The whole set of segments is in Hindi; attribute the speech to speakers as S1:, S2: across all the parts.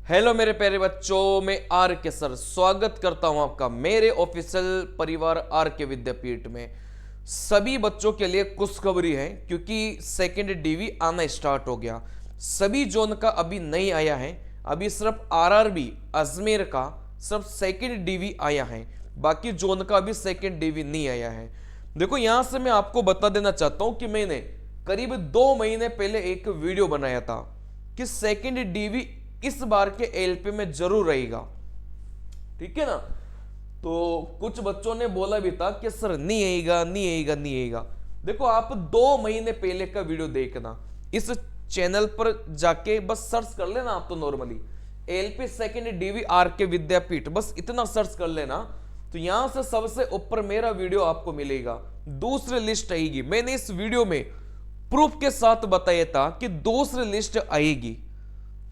S1: हेलो मेरे प्यारे बच्चों, मैं आर के सर स्वागत करता हूं आपका मेरे ऑफिशियल परिवार आर के विद्यापीठ में। सभी बच्चों के लिए खुशखबरी है क्योंकि सेकंड डीवी आना स्टार्ट हो गया। सभी जोन का अभी नहीं आया है, अभी सिर्फ आरआरबी अजमेर का सिर्फ सेकंड डीवी आया है, बाकी जोन का अभी सेकंड डीवी नहीं आया है। देखो यहां से मैं आपको बता देना चाहता हूं कि मैंने करीब 2 महीने पहले एक वीडियो बनाया था कि सेकंड डीवी इस बार के एलपी में जरूर रहेगा, ठीक है ना। तो कुछ बच्चों ने बोला भी था कि सर नहीं आएगा नहीं आएगा नहीं आएगा। देखो आप 2 महीने पहले का वीडियो देखना, इस चैनल पर जाके बस सर्च कर लेना आप, तो normally LP second DV R K Vidyapeeth बस इतना सर्च कर लेना, तो यहां से सबसे ऊपर मेरा वीडियो आपको मिलेगा, दूसरी लिस्ट आएगी। मैंने इस वीडियो में प्रूफ के साथ बताया था कि दूसरी लिस्ट आएगी,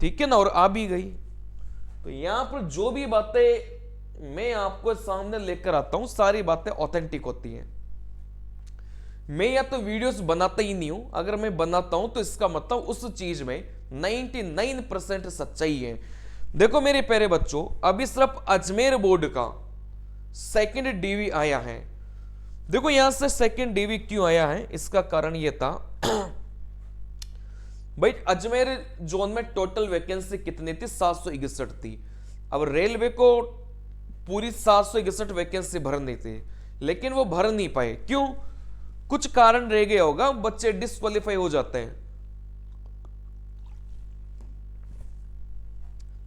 S1: ठीक है ना, और आ भी गई। तो यहां पर जो भी बातें मैं आपको सामने लेकर आता हूं सारी बातें ऑथेंटिक होती हैं। मैं या तो वीडियोस बनाता ही नहीं हूं, अगर मैं बनाता हूं तो इसका मतलब उस चीज में 99% सच्चाई है। देखो मेरे प्यारे बच्चों, अभी सिर्फ अजमेर बोर्ड का सेकंड डीवी आया है। देखो यहां से सेकंड डीवी क्यों आया है, इसका कारण यह था भाई अजमेर जोन में टोटल वैकेंसी कितनी थी, 761 थी। अब रेलवे को पूरी 761 वैकेंसी भरनी थी, लेकिन वो भर नहीं पाए। क्यों? कुछ कारण रह गया होगा, बच्चे डिस्क्वालीफाई हो जाते हैं।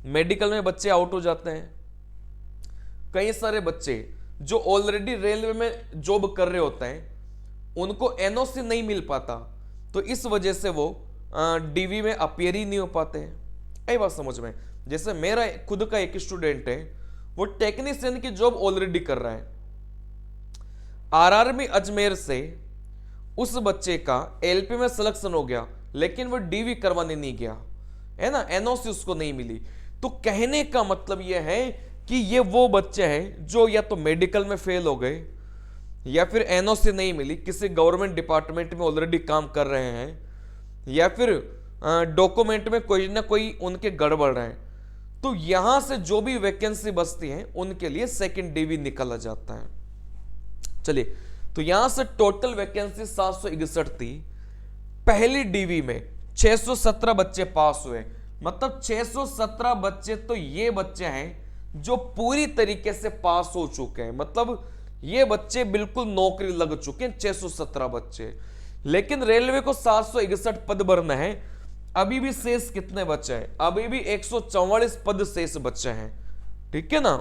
S1: मेडिकल में बच्चे आउट हो जाते हैं। कई सारे बच्चे जो ऑलरेडी रेलवे में जॉब कर रहे होते हैं उनको एनओसी नहीं मिल पाता, तो इस वजह से वो डीवी में अपियर ही नहीं हो पाते हैं। यही बात समझ में। जैसे मेरा खुद का एक स्टूडेंट है, वो टेक्नीशियन की जॉब ऑलरेडी कर रहा है, आरआरबी अजमेर से उस बच्चे का एलपी में सिलेक्शन हो गया, लेकिन वो डीवी करवाने नहीं गया, है ना, एनओसी उसको नहीं मिली। तो कहने का मतलब यह है कि ये वो बच्चे हैं जो या तो मेडिकल में फेल हो गए, या फिर एनओसी नहीं मिली, किसी गवर्नमेंट डिपार्टमेंट में ऑलरेडी काम कर रहे हैं, या फिर डॉक्यूमेंट में कोई ना कोई उनके गड़बड़ है। तो यहां से जो भी वैकेंसी बचती है उनके लिए सेकंड डीवी निकाला जाता है। चलिए, तो यहां से टोटल वैकेंसी 761 थी। पहली डीवी में 617 बच्चे पास हुए, मतलब 617 बच्चे तो ये बच्चे हैं जो पूरी तरीके से पास हो चुके हैं, मतलब ये बच्चे बिल्कुल नौकरी लग चुके हैं, 617 बच्चे। लेकिन रेलवे को 761 पद भरना है। अभी भी शेष कितने बचे हैं? अभी भी 144 पद शेष बचे हैं, ठीक है ना।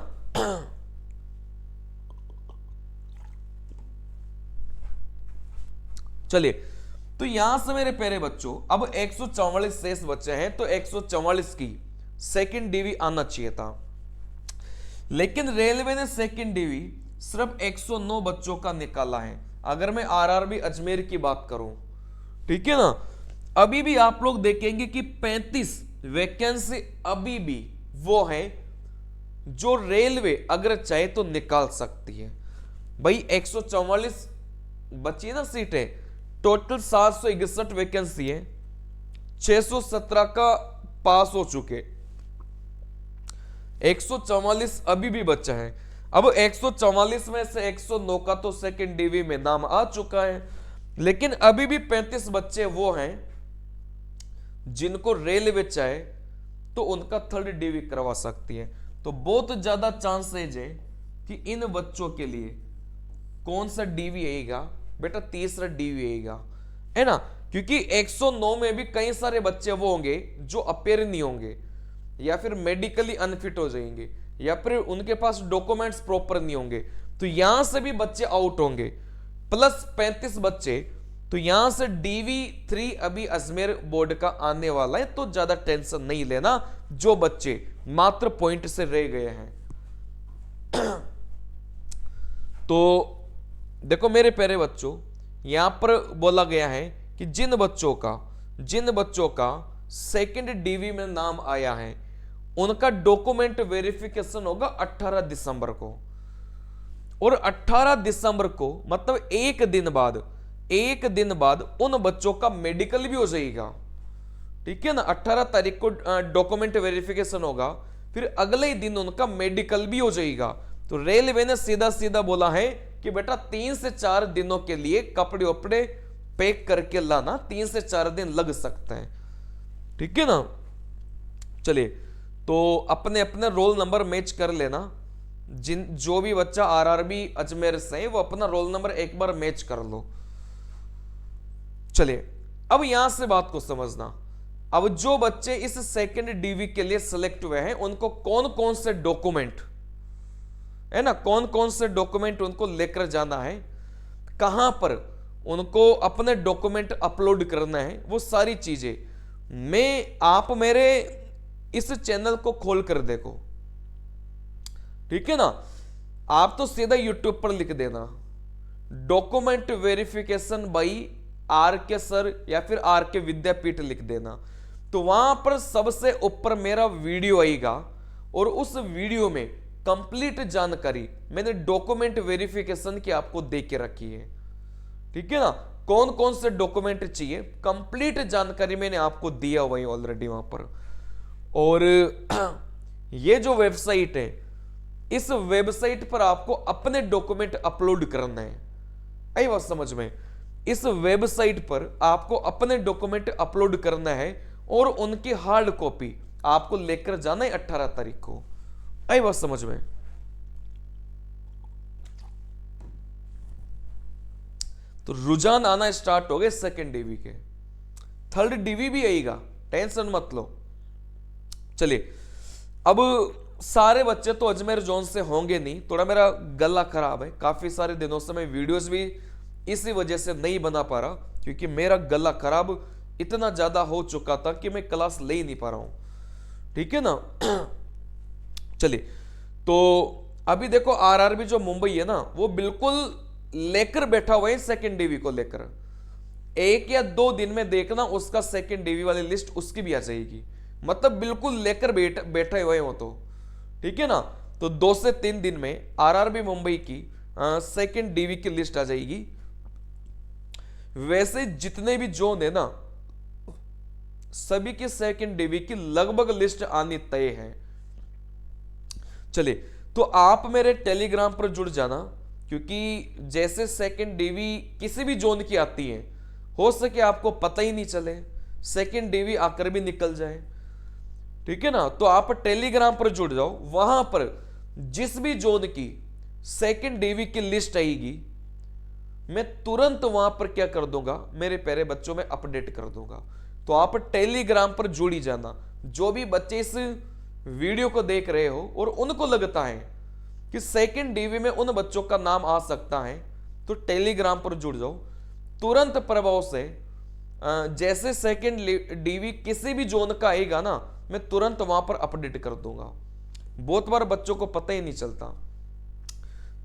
S1: चलिए, तो यहां से मेरे प्यारे बच्चों अब 144 शेष बचे हैं, तो 144 की सेकंड डीवी आना चाहिए था, लेकिन रेलवे ने सेकंड डीवी सिर्फ 109 बच्चों का निकाला है। अगर मैं आरआरबी अजमेर की बात करूं, ठीक है ना, अभी भी आप लोग देखेंगे कि 35 वैकेंसी अभी भी वो है जो रेलवे अगर चाहे तो निकाल सकती है। भाई 144 बची ना सीटें, टोटल 761 वैकेंसी है, 617 का पास हो चुके, 144 अभी भी बचा है। अब 144 में से 109 का तो सेकंड डीवी में नाम आ चुका है, लेकिन अभी भी 35 बच्चे वो हैं जिनको रेलवे चाहे तो उनका थर्ड डीवी करवा सकती है। तो बहुत ज्यादा चांसेज है कि इन बच्चों के लिए कौन सा डीवी आएगा बेटा, तीसरा डीवी आएगा, है ना, क्योंकि 109 में भी कई सारे बच्चे वो होंगे जो अपेयर नहीं होंगे, या फिर मेडिकली अनफिट हो जाएंगे, या फिर उनके पास डॉक्यूमेंट्स प्रॉपर नहीं होंगे, तो यहां से भी बच्चे आउट होंगे, प्लस 35 बच्चे। तो यहां से डीवी 3 अभी अजमेर बोर्ड का आने वाला है, तो ज्यादा टेंशन नहीं लेना जो बच्चे मात्र पॉइंट से रह गए हैं। तो देखो मेरे प्यारे बच्चों, यहां पर बोला गया है कि जिन बच्चों का सेकंड डीवी में नाम आया है उनका डॉक्यूमेंट वेरिफिकेशन होगा 18 दिसंबर को, और 18 दिसंबर को मतलब एक दिन बाद उन बच्चों का मेडिकल भी हो जाएगा, ठीक है ना। 18 तारीख को डॉक्यूमेंट वेरिफिकेशन होगा, फिर अगले ही दिन उनका मेडिकल भी हो जाएगा। तो रेलवे ने सीधा सीधा बोला है कि बेटा 3 से 4 दिनों के लिए कपड़े वपड़े पैक करके लाना, 3 से 4 दिन लग सकते हैं, ठीक है ना। चलिए, तो अपने अपने रोल नंबर मैच कर लेना। जो भी बच्चा आरआरबी अजमेर से है वो अपना रोल नंबर एक बार मैच कर लो। चलिए, अब यहां से बात को समझना। अब जो बच्चे इस सेकंड डीवी के लिए सिलेक्ट हुए हैं उनको कौन कौन से डॉक्यूमेंट है ना, कौन कौन से डॉक्यूमेंट उनको लेकर जाना है, कहां पर उनको अपने डॉक्यूमेंट अपलोड करना है, वो सारी चीजें मैं आप मेरे इस चैनल को खोल कर देखो, ठीक है ना। आप तो सीधा यूट्यूब पर लिख देना डॉक्यूमेंट वेरिफिकेशन बाई आर के सर या फिर आर के विद्यापीठ लिख देना, तो वहां पर सबसे ऊपर मेरा वीडियो आएगा और उस वीडियो में कंप्लीट जानकारी मैंने डॉक्यूमेंट वेरिफिकेशन की आपको दे के रखी है, ठीक है ना। कौन कौन से डॉक्यूमेंट चाहिए कंप्लीट जानकारी मैंने आपको दिया हुआ है ऑलरेडी वहां पर। और ये जो वेबसाइट है, इस वेबसाइट पर आपको अपने डॉक्यूमेंट अपलोड करना है, आई बात समझ में। इस वेबसाइट पर आपको अपने डॉक्यूमेंट अपलोड करना है और उनकी हार्ड कॉपी आपको लेकर जाना है 18 तारीख को, आई बात समझ में। तो रुझान आना स्टार्ट हो गए सेकेंड डीवी के, थर्ड डीवी भी आएगा, टेंशन मत लो। चलिए, अब सारे बच्चे तो अजमेर जोन से होंगे नहीं, थोड़ा मेरा गला खराब है, काफी सारे दिनों से मैं वीडियोस भी इसी वजह से नहीं बना पा रहा, क्योंकि मेरा गला खराब इतना ज्यादा हो चुका था कि मैं क्लास ले ही नहीं पा रहा हूं, ठीक है ना। चलिए, तो अभी देखो आरआरबी जो मुंबई है ना, वो बिल्कुल लेकर बैठा हुआ है सेकेंड डीवी को लेकर। 1 या 2 दिन में देखना उसका सेकेंड डीवी वाली लिस्ट उसकी भी आ जाएगी, मतलब बिल्कुल लेकर बैठे हुए हो तो, ठीक है ना। तो 2 से 3 दिन में आरआरबी मुंबई की सेकेंड डीवी की लिस्ट आ जाएगी। वैसे जितने भी जोन है ना, सभी की सेकेंड डीवी की लगभग लिस्ट आनी तय है। चलिए, तो आप मेरे टेलीग्राम पर जुड़ जाना, क्योंकि जैसे सेकेंड डीवी किसी भी जोन की आती है, हो सके आपको पता ही नहीं चले, सेकेंड डीवी आकर भी निकल जाए, ठीक है ना। तो आप टेलीग्राम पर जुड़ जाओ, वहां पर जिस भी जोन की सेकेंड डीवी की लिस्ट आएगी मैं तुरंत वहां पर क्या कर दूंगा, मेरे प्यारे बच्चों में अपडेट कर दूंगा। तो आप टेलीग्राम पर जुड़ ही जाना। जो भी बच्चे इस वीडियो को देख रहे हो और उनको लगता है कि सेकेंड डीवी में उन बच्चों का नाम आ सकता है, तो टेलीग्राम पर जुड़ जाओ। तुरंत प्रभाव से जैसे सेकेंड डीवी किसी भी जोन का आएगा ना, मैं तुरंत वहां पर अपडेट कर दूंगा। बहुत बार बच्चों को पता ही नहीं चलता।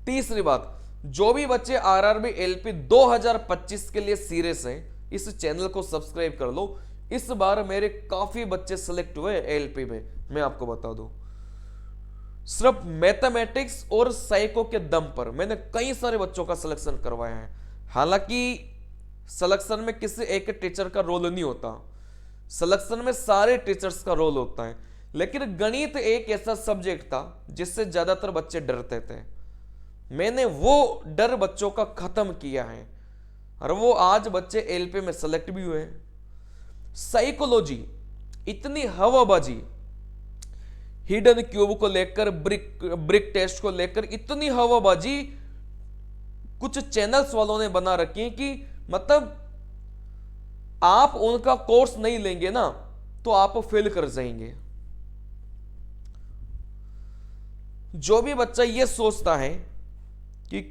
S1: तीसरी बात, जो भी बच्चे आरआरबी एलपी 2025 के लिए सीरियस हैं, इस चैनल को सब्सक्राइब कर लो। इस बार मेरे काफी बच्चे सिलेक्ट हुए एलपी में, मैं आपको बता दूं। सिर्फ मैथमेटिक्स और साइको के दम पर मैंने कई सारे बच्चों का सिलेक्शन करवाया है। हालांकि सिलेक्शन में किसी एक टीचर का रोल नहीं होता, सिलेक्शन में सारे टीचर्स का रोल होता है। लेकिन गणित एक ऐसा सब्जेक्ट था जिससे ज्यादातर बच्चे डरते थे। मैंने वो डर बच्चों का खत्म किया है और वो आज बच्चे एलपी में सेलेक्ट भी हुए हैं। साइकोलॉजी इतनी हवाबाजी, हिडन क्यूब को लेकर, ब्रिक टेस्ट को लेकर इतनी हवाबाजी कुछ चैनल्स वालों ने बना रखी है कि मतलब आप उनका कोर्स नहीं लेंगे ना तो आप फेल कर जाएंगे। जो भी बच्चा ये सोचता है कि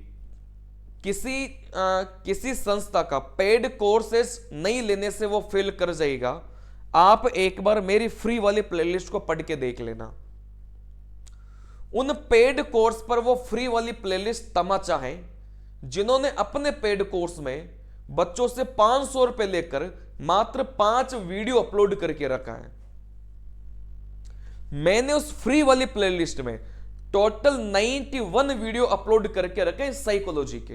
S1: किसी संस्था का पेड कोर्सेस नहीं लेने से वो फेल कर जाएगा, आप एक बार मेरी फ्री वाली प्लेलिस्ट को पढ़ के देख लेना। उन पेड कोर्स पर वो फ्री वाली प्लेलिस्ट तमाचा है, जिन्होंने अपने पेड कोर्स में बच्चों से 500 रुपए लेकर मात्र 5 वीडियो अपलोड करके रखा है। मैंने उस फ्री वाली प्लेलिस्ट में टोटल 91 वीडियो अपलोड करके रखे हैं साइकोलॉजी के।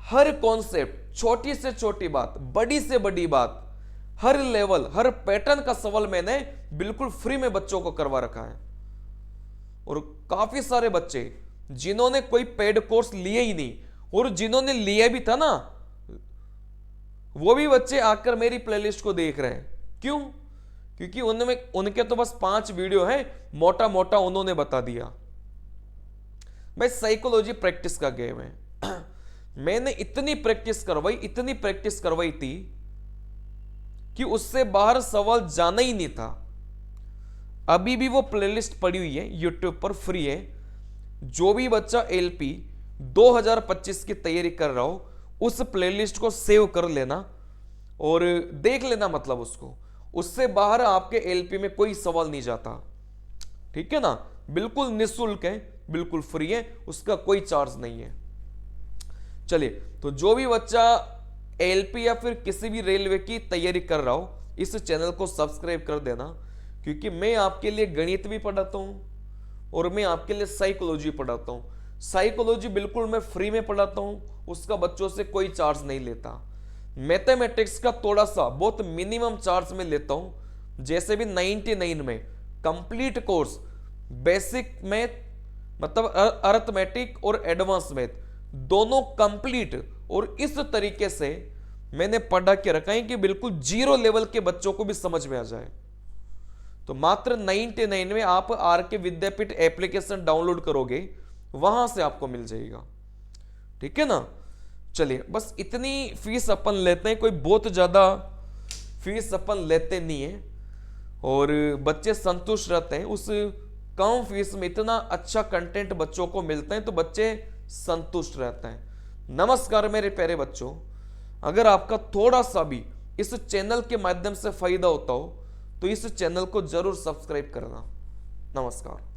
S1: हर कॉन्सेप्ट, छोटी से छोटी बात, बड़ी से बड़ी बात, हर लेवल, हर पैटर्न का सवाल मैंने बिल्कुल फ्री में बच्चों को करवा रखा है। और काफी सारे बच्चे जिन्होंने कोई पेड कोर्स लिए ही नहीं, और जिन्होंने लिया भी था ना, वो भी बच्चे आकर मेरी प्लेलिस्ट को देख रहे हैं। क्यों? क्योंकि उनमें उनके तो बस 5 वीडियो हैं, मोटा मोटा उन्होंने बता दिया। भाई साइकोलॉजी प्रैक्टिस का गेम है। मैंने इतनी प्रैक्टिस करवाई थी कि उससे बाहर सवाल जाना ही नहीं था। अभी भी वो प्लेलिस्ट पड़ी हुई है, यूट्यूब पर फ्री है। जो भी बच्चा एलपी 2025 की तैयारी कर रहा हो, उस प्लेलिस्ट को सेव कर लेना और देख लेना, मतलब उससे बाहर आपके एलपी में कोई सवाल नहीं जाता। ठीक है ना? बिल्कुल निःशुल्क है, बिल्कुल फ्री है, उसका कोई चार्ज नहीं है। चलिए, तो जो भी बच्चा एलपी या फिर किसी भी रेलवे की तैयारी कर रहा हो, इस चैनल को सब्सक्राइब कर देना, क्योंकि मैं आपके लिए गणित भी पढ़ाता हूं और मैं आपके लिए साइकोलॉजी पढ़ाता हूं। साइकोलॉजी बिल्कुल मैं फ्री में पढ़ाता हूं, उसका बच्चों से कोई चार्ज नहीं लेता। मैथमेटिक्स का थोड़ा सा बहुत मिनिमम चार्ज में लेता हूं। जैसे भी 99 में कंप्लीट कोर्स बेसिक मैथ, मतलब अरिथमेटिक और एडवांस मैथ दोनों कंप्लीट, और इस तरीके से मैंने पढ़ा के रखा है कि बिल्कुल 0 लेवल के बच्चों को भी समझ में आ जाए। तो मात्र 99 में आप are K Vidyapeeth application download करोगे, वहां से आपको मिल जाएगा। ठीक है ना? चलिए, बस इतनी फीस अपन लेते हैं, कोई बहुत ज्यादा फीस अपन लेते नहीं है, और बच्चे संतुष्ट रहते हैं। उस कम फीस में इतना अच्छा कंटेंट बच्चों को मिलता है, तो बच्चे संतुष्ट रहते हैं। नमस्कार मेरे प्यारे बच्चों, अगर आपका थोड़ा सा भी इस चैनल के माध्यम से फायदा होता हो, तो इस चैनल को जरूर सब्सक्राइब करना। नमस्कार।